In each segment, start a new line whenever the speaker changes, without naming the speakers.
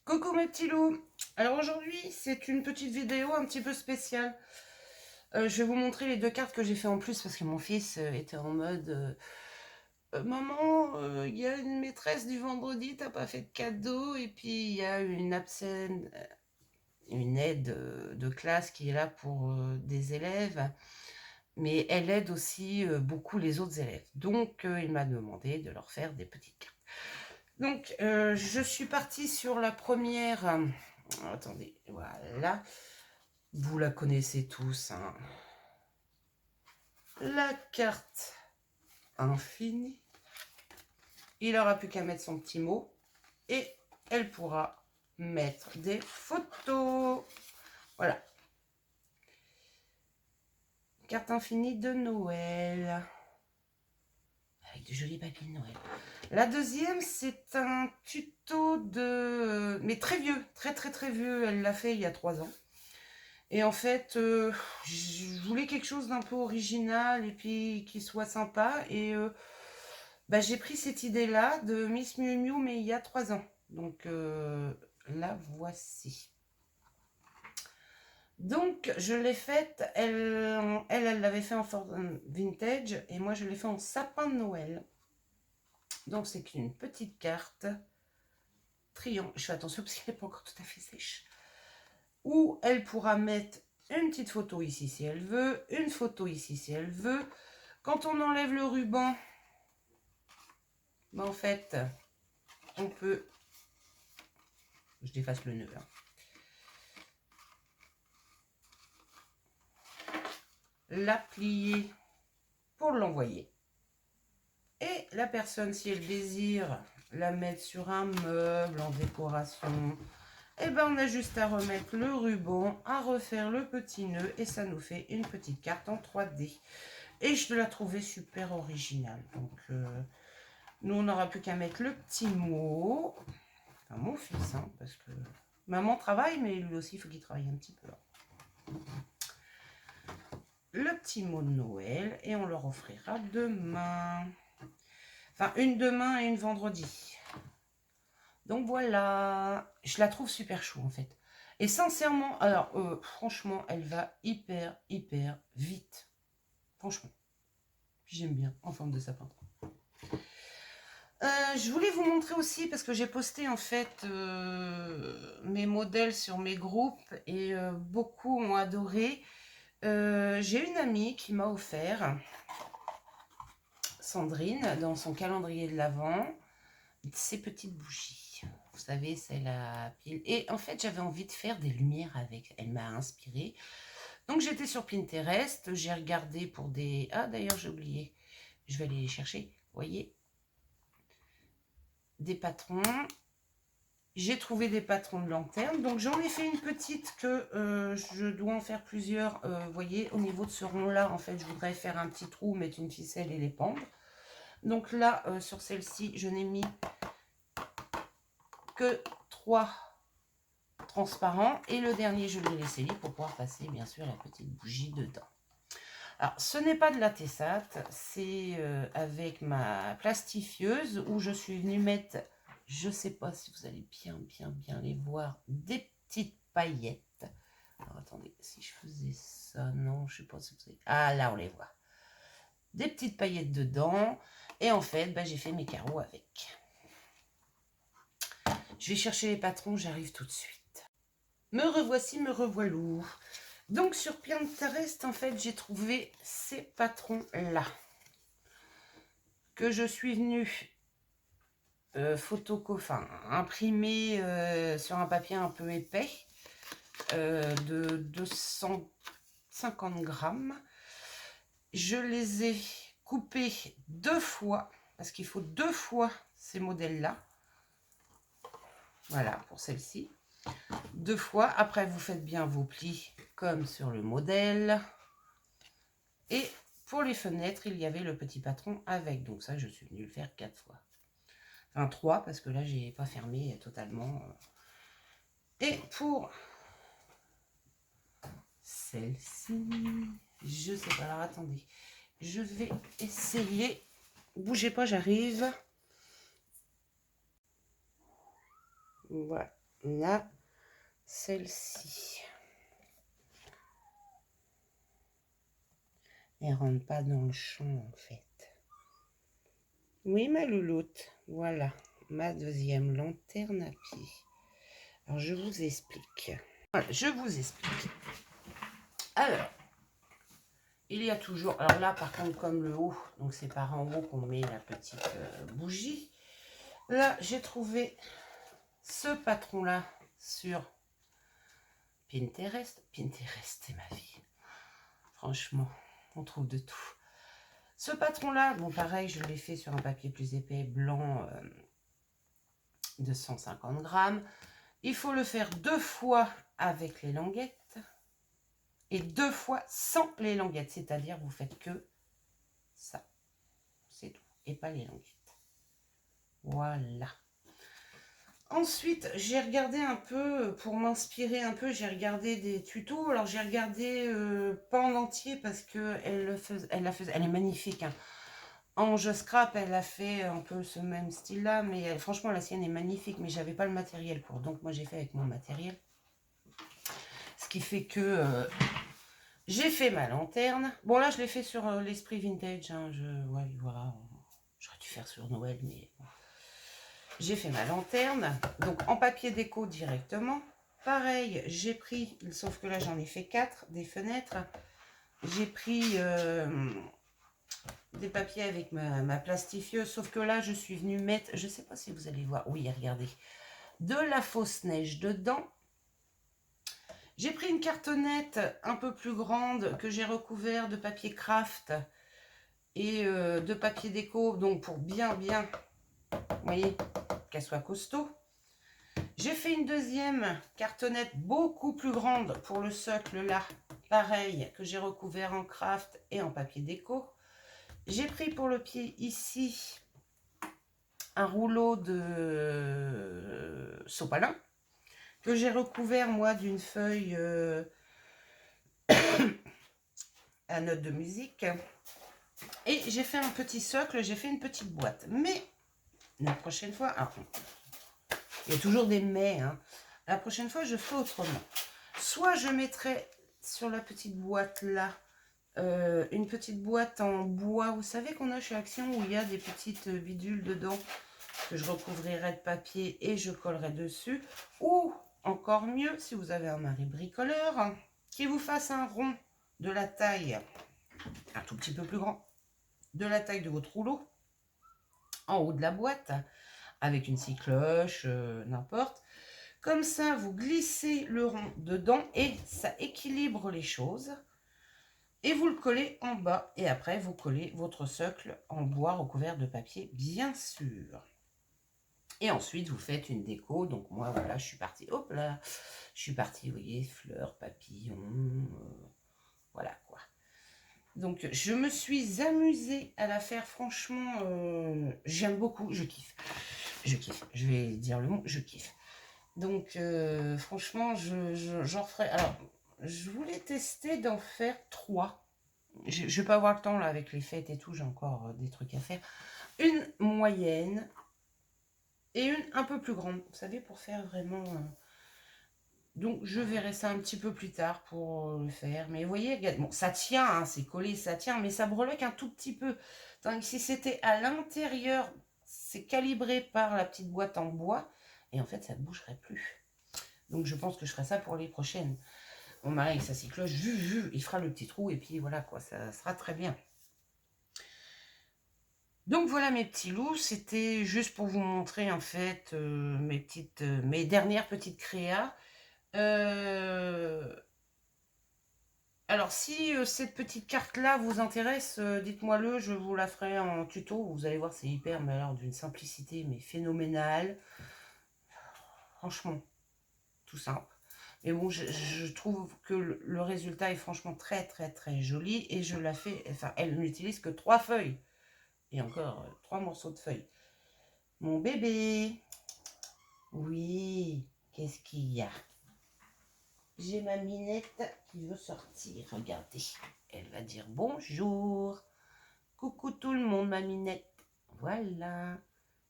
Coucou mes petits loups. Alors aujourd'hui c'est une petite vidéo un petit peu spéciale. Je vais vous montrer les deux cartes que j'ai fait en plus parce que mon fils était en mode maman, il y a une maîtresse du vendredi, t'as pas fait de cadeau, et puis il y a une absence, une aide de classe qui est là pour des élèves, mais elle aide aussi beaucoup les autres élèves. Donc il m'a demandé de leur faire des petites cartes. Donc, je suis partie sur la première. Attendez, voilà. Vous la connaissez tous, hein. La carte infinie. Il n'aura plus qu'à mettre son petit mot. Et elle pourra mettre des photos. Voilà. Carte infinie de Noël. Avec de jolis papiers de Noël. La deuxième, c'est un tuto de... mais très vieux, très vieux. Elle l'a fait il y a 3 ans. Et en fait, je voulais quelque chose d'un peu original et puis qui soit sympa. Et j'ai pris cette idée-là de Miss Miu Miu, mais il y a 3 ans. Donc, la voici. Donc, je l'ai faite. Elle l'avait fait en forme vintage. Et moi, je l'ai fait en sapin de Noël. Donc, c'est une petite carte. Triangle. Je fais attention parce qu'elle n'est pas encore tout à fait sèche. Où elle pourra mettre une petite photo ici si elle veut, une photo ici si elle veut. Quand on enlève le ruban, en fait, on peut... Je déface le nœud. La plier pour l'envoyer. Et la personne, si elle désire la mettre sur un meuble en décoration, et ben on a juste à remettre le ruban, à refaire le petit nœud et ça nous fait une petite carte en 3D. Et je la trouvais super originale. Donc, nous, on n'aura plus qu'à mettre le petit mot. Enfin, mon fils, hein, parce que maman travaille, mais lui aussi, il faut qu'il travaille un petit peu. Le petit mot de Noël, et on leur offrira demain. Enfin, une demain et une vendredi. Donc voilà, je la trouve super chou en fait. Et sincèrement, alors franchement, elle va hyper vite. Franchement, j'aime bien en forme de sapin. Je voulais vous montrer aussi, parce que j'ai posté en fait mes modèles sur mes groupes et beaucoup ont adoré. J'ai une amie qui m'a offert, Sandrine, dans son calendrier de l'Avent, ces petites bougies. Vous savez, c'est la pile. Et en fait, j'avais envie de faire des lumières avec. Elle m'a inspirée. Donc, j'étais sur Pinterest. J'ai regardé pour des... Ah, d'ailleurs, j'ai oublié. Je vais aller les chercher. Vous voyez, des patrons. J'ai trouvé des patrons de lanterne. Donc, j'en ai fait une petite que je dois en faire plusieurs. Vous voyez, au niveau de ce rond-là, en fait, je voudrais faire un petit trou, mettre une ficelle et les pendre. Donc là, sur celle-ci, je n'ai mis que 3 transparents. Et le dernier, je l'ai laissé libre pour pouvoir passer, bien sûr, la petite bougie dedans. Alors, ce n'est pas de la tessate, c'est avec ma plastifieuse où je suis venue mettre, je ne sais pas si vous allez bien les voir, des petites paillettes. Alors, attendez, si je faisais ça, non, je ne sais pas si vous allez... Ah, là, on les voit. Des petites paillettes dedans. Et en fait, j'ai fait mes carreaux avec. Je vais chercher les patrons, j'arrive tout de suite. Me revoici, me revoilou. Donc sur Pinterest, en fait, j'ai trouvé ces patrons-là. Que je suis venue imprimer sur un papier un peu épais de 250 grammes. Je les ai coupés 2 fois, parce qu'il faut 2 fois ces modèles-là. Voilà, pour celle-ci. 2 fois. Après, vous faites bien vos plis comme sur le modèle. Et pour les fenêtres, il y avait le petit patron avec. Donc ça, je suis venue le faire 4 fois. Enfin, 3, parce que là, j'ai pas fermé totalement. Et pour celle-ci, je sais pas. Alors, attendez. Je vais essayer. Bougez pas, j'arrive. Voilà. là, celle-ci. Elle rentre pas dans le champ en fait. Oui, ma louloute, voilà ma deuxième lanterne à pied. Alors, je vous explique. Voilà, je vous explique. Alors, il y a toujours... Alors là, par contre, comme le haut, donc c'est par en haut qu'on met la petite bougie. Là, j'ai trouvé ce patron-là sur Pinterest. Pinterest, c'est ma vie. Franchement, on trouve de tout. Ce patron-là, bon, pareil, je l'ai fait sur un papier plus épais, blanc, de 150 grammes. Il faut le faire 2 fois avec les languettes et 2 fois sans les languettes. C'est-à-dire, vous faites que ça. C'est tout. Et pas les languettes. Voilà. Ensuite, j'ai regardé un peu, pour m'inspirer un peu, j'ai regardé des tutos. Alors, j'ai regardé pas en entier parce qu'elle elle est magnifique. Hein. Ange Scrap, elle a fait un peu ce même style-là, mais franchement, la sienne est magnifique, mais j'avais pas le matériel pour. Donc, moi, j'ai fait avec mon matériel. Ce qui fait que j'ai fait ma lanterne. Bon, là, je l'ai fait sur l'esprit vintage. Hein. Ouais, voilà. J'aurais dû faire sur Noël, mais... J'ai fait ma lanterne, donc en papier déco directement. Pareil, j'ai pris, sauf que là j'en ai fait 4, des fenêtres. J'ai pris des papiers avec ma plastifieuse, sauf que là je suis venue mettre, je ne sais pas si vous allez voir, oui regardez, de la fausse neige dedans. J'ai pris une cartonnette un peu plus grande que j'ai recouvert de papier craft et de papier déco, donc pour bien, vous voyez, qu'elle soit costaud. J'ai fait une deuxième cartonnette beaucoup plus grande pour le socle là, pareil, que j'ai recouvert en craft et en papier déco. J'ai pris pour le pied ici un rouleau de sopalin que j'ai recouvert moi d'une feuille à notes de musique. Et j'ai fait un petit socle, j'ai fait une petite boîte. Mais la prochaine fois, alors, il y a toujours des mais, hein. La prochaine fois, je ferai autrement. Soit je mettrai sur la petite boîte là, une petite boîte en bois, vous savez qu'on a chez Action, où il y a des petites bidules dedans, que je recouvrirai de papier et je collerai dessus. Ou, encore mieux, si vous avez un mari bricoleur, qui vous fasse un rond de la taille, un tout petit peu plus grand, de la taille de votre rouleau, en haut de la boîte, avec une scie cloche, n'importe. Comme ça, vous glissez le rond dedans et ça équilibre les choses. Et vous le collez en bas. Et après, vous collez votre socle en bois recouvert de papier, bien sûr. Et ensuite, vous faites une déco. Donc moi, voilà, je suis partie. Hop là, je suis partie, vous voyez, fleurs, papillons. Voilà quoi. Donc, je me suis amusée à la faire. Franchement, j'aime beaucoup. Je kiffe. Je kiffe. Je vais dire le mot, je kiffe. Donc, franchement, j'en ferai... Alors, je voulais tester d'en faire 3. Je ne vais pas avoir le temps, là, avec les fêtes et tout. J'ai encore des trucs à faire. Une moyenne et une un peu plus grande. Vous savez, pour faire vraiment... Donc, je verrai ça un petit peu plus tard pour le faire. Mais vous voyez, bon, ça tient, hein, c'est collé, ça tient. Mais ça breloque un tout petit peu. Tandis que si c'était à l'intérieur, c'est calibré par la petite boîte en bois. Et en fait, ça ne bougerait plus. Donc, je pense que je ferai ça pour les prochaines. Mon mari, avec sa scie cloche, il fera le petit trou. Et puis, voilà, quoi, ça sera très bien. Donc, voilà mes petits loups. C'était juste pour vous montrer, en fait, mes dernières petites créas. Alors, si cette petite carte-là vous intéresse, dites-moi-le, je vous la ferai en tuto. Vous allez voir, c'est hyper, mais alors d'une simplicité, mais phénoménale. Franchement, tout simple. Mais bon, je trouve que le résultat est franchement très, très, très joli. Et je la fais, enfin, elle n'utilise que 3 feuilles. Et encore 3 morceaux de feuilles. Mon bébé. Oui, qu'est-ce qu'il y a? J'ai ma Minette qui veut sortir. Regardez, elle va dire bonjour. Coucou tout le monde, ma Minette. Voilà.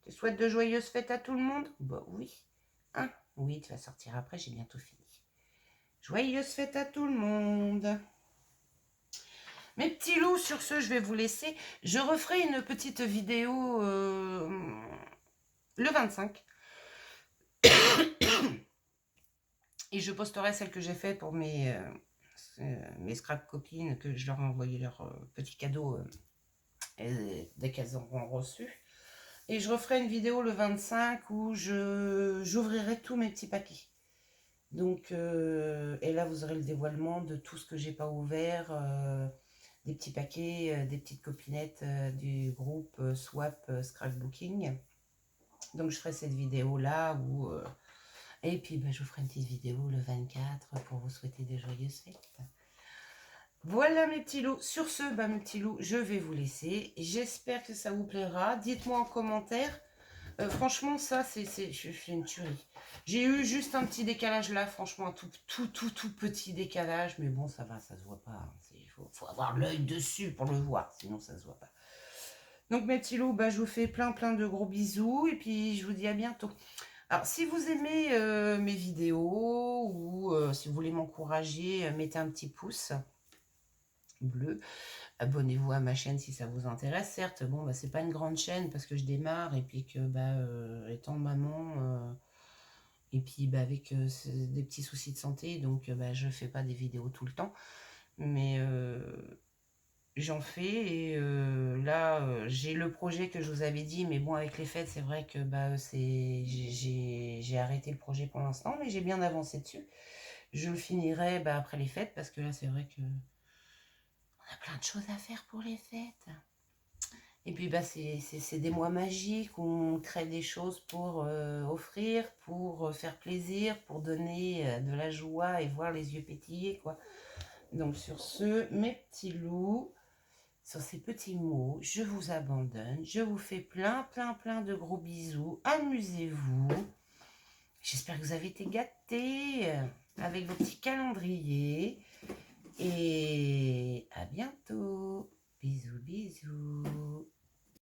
Tu souhaites de joyeuses fêtes à tout le monde? Bah oui. Hein? Oui. Oui, tu vas sortir après, j'ai bientôt fini. Joyeuses fêtes à tout le monde. Mes petits loups, sur ce, je vais vous laisser. Je referai une petite vidéo le 25. Et je posterai celle que j'ai faite pour mes scrap copines, que je leur ai envoyé leur petit cadeau dès qu'elles auront reçu. Et je referai une vidéo le 25 où j'ouvrirai tous mes petits paquets. Donc, et là, vous aurez le dévoilement de tout ce que j'ai pas ouvert, des petits paquets, des petites copinettes du groupe Swap Scrapbooking. Donc, je ferai cette vidéo-là où... et puis, je vous ferai une petite vidéo le 24 pour vous souhaiter des joyeuses fêtes. Voilà mes petits loups. Sur ce, mes petits loups, je vais vous laisser. J'espère que ça vous plaira. Dites-moi en commentaire. Franchement, ça, c'est une tuerie. J'ai eu juste un petit décalage là, franchement, un tout petit décalage. Mais bon, ça va, ça se voit pas. Il faut avoir l'œil dessus pour le voir, sinon ça se voit pas. Donc mes petits loups, je vous fais plein de gros bisous. Et puis, je vous dis à bientôt. Alors, si vous aimez mes vidéos ou si vous voulez m'encourager, mettez un petit pouce bleu. Abonnez-vous à ma chaîne si ça vous intéresse. Certes, bon, c'est pas une grande chaîne parce que je démarre et puis que, étant maman, et puis avec des petits soucis de santé, donc je fais pas des vidéos tout le temps. Mais j'en fais et là, j'ai le projet que je vous avais dit, mais bon, avec les fêtes, c'est vrai que j'ai arrêté le projet pour l'instant, mais j'ai bien avancé dessus. Je le finirai après les fêtes parce que là, c'est vrai que on a plein de choses à faire pour les fêtes. Et puis c'est des mois magiques où on crée des choses pour offrir, pour faire plaisir, pour donner de la joie et voir les yeux pétiller, quoi. Donc sur ce, mes petits loups, sur ces petits mots, je vous abandonne. Je vous fais plein de gros bisous. Amusez-vous. J'espère que vous avez été gâtés avec vos petits calendriers.